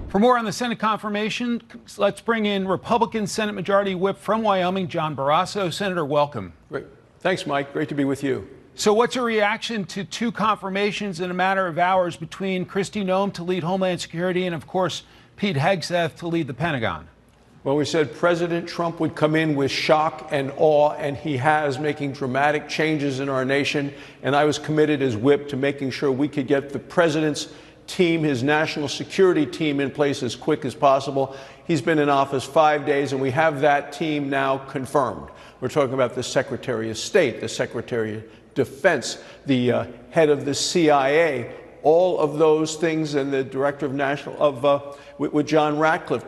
For more on the Senate confirmation, let's bring in Republican Senate Majority Whip from Wyoming, John Barrasso. Senator, welcome. Great. Thanks, Mike. Great to be with you. So what's your reaction to two confirmations in a matter of hours between Kristi Noem to lead Homeland Security and, of course, Pete Hegseth to lead the Pentagon? Well, we said President Trump would come in with shock and awe, and he has, making dramatic changes in our nation. And I was committed as whip to making sure we could get the president's team, his national security team, in place as quick as possible. He's been in office 5 days, and we have that team now confirmed. We're talking about the Secretary of State, the Secretary of Defense, the head of the CIA, all of those things, and the director of national with John Ratcliffe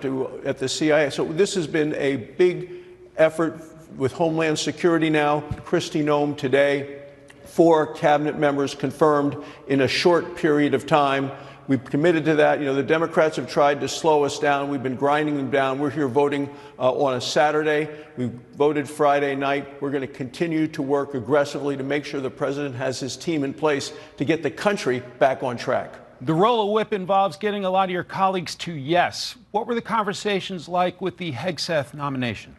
at the CIA. So this has been a big effort with Homeland Security now. Kristi Noem today, 4 cabinet members confirmed in a short period of time. We've committed to that. You know, the Democrats have tried to slow us down. We've been grinding them down. We're here voting on a Saturday. We voted Friday night. We're going to continue to work aggressively to make sure the president has his team in place to get the country back on track. The role of whip involves getting a lot of your colleagues to yes. What were the conversations like with the Hegseth nomination?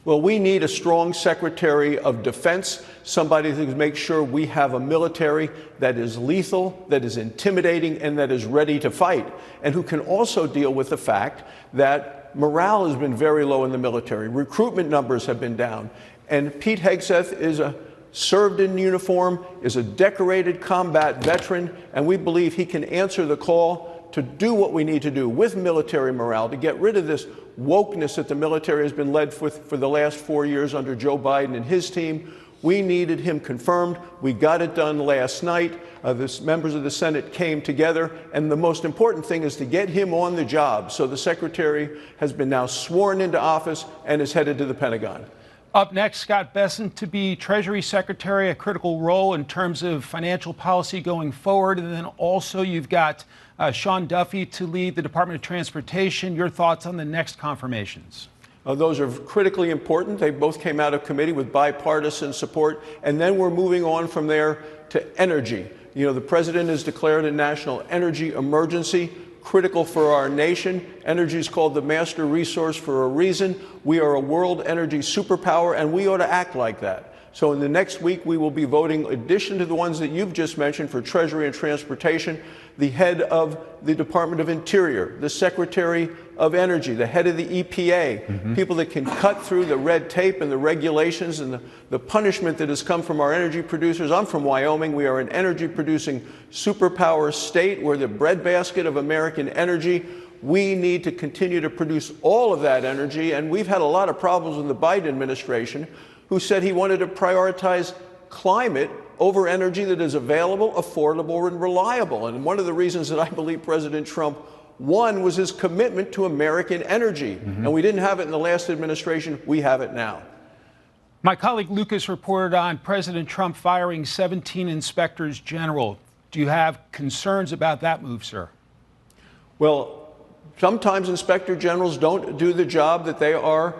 Well, we need a strong Secretary of Defense, somebody who can make sure we have a military that is lethal, that is intimidating, and that is ready to fight, and who can also deal with the fact that morale has been very low in the military. Recruitment numbers have been down. And Pete Hegseth served in uniform, is a decorated combat veteran, and we believe he can answer the call to do what we need to do with military morale, to get rid of this wokeness that the military has been led with for the last 4 years under Joe Biden and his team. We needed him confirmed. We got it done last night. The members of the Senate came together, and the most important thing is to get him on the job. So the Secretary has been now sworn into office and is headed to the Pentagon. Up next, Scott Bessent to be Treasury Secretary, a critical role in terms of financial policy going forward. And then also you've got Sean Duffy to lead the Department of Transportation. Your thoughts on the next confirmations? Those are critically important. They both came out of committee with bipartisan support. And then we're moving on from there to energy. You know, the president has declared a national energy emergency, critical for our nation. Energy is called the master resource for a reason. We are a world energy superpower, and we ought to act like that. So in the next week, we will be voting, in addition to the ones that you've just mentioned for Treasury and Transportation, the head of the Department of Interior, the Secretary of Energy, the head of the EPA, people that can cut through the red tape and the regulations and the punishment that has come from our energy producers. I'm from Wyoming. We are an energy-producing superpower state. We're the breadbasket of American energy. We need to continue to produce all of that energy, and we've had a lot of problems with the Biden administration, who said he wanted to prioritize climate over energy that is available, affordable, and reliable. And one of the reasons that I believe President Trump won was his commitment to American energy. And we didn't have it in the last administration. We have it now. My colleague Lucas reported on President Trump firing 17 inspectors general. Do you have concerns about that move, sir? Well, sometimes inspector generals don't do the job that they are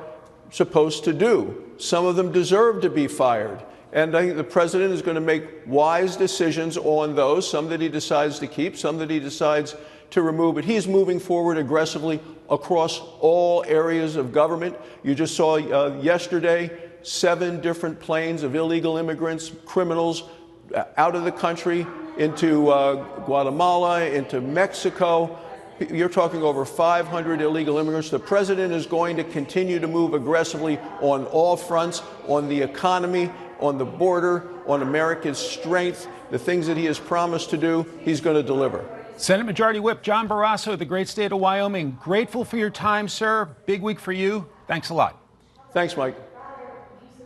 supposed to do. Some of them deserve to be fired. And I think the president is going to make wise decisions on those, some that he decides to keep, some that he decides to remove. But he's moving forward aggressively across all areas of government. You just saw yesterday 7 different planes of illegal immigrants, criminals, out of the country into Guatemala, into Mexico. You're talking over 500 illegal immigrants. The president is going to continue to move aggressively on all fronts, on the economy, on the border, on America's strength. The things that he has promised to do, he's going to deliver. Senate Majority Whip John Barrasso, the great state of Wyoming. Grateful for your time, sir. Big week for you. Thanks a lot. Thanks, Mike.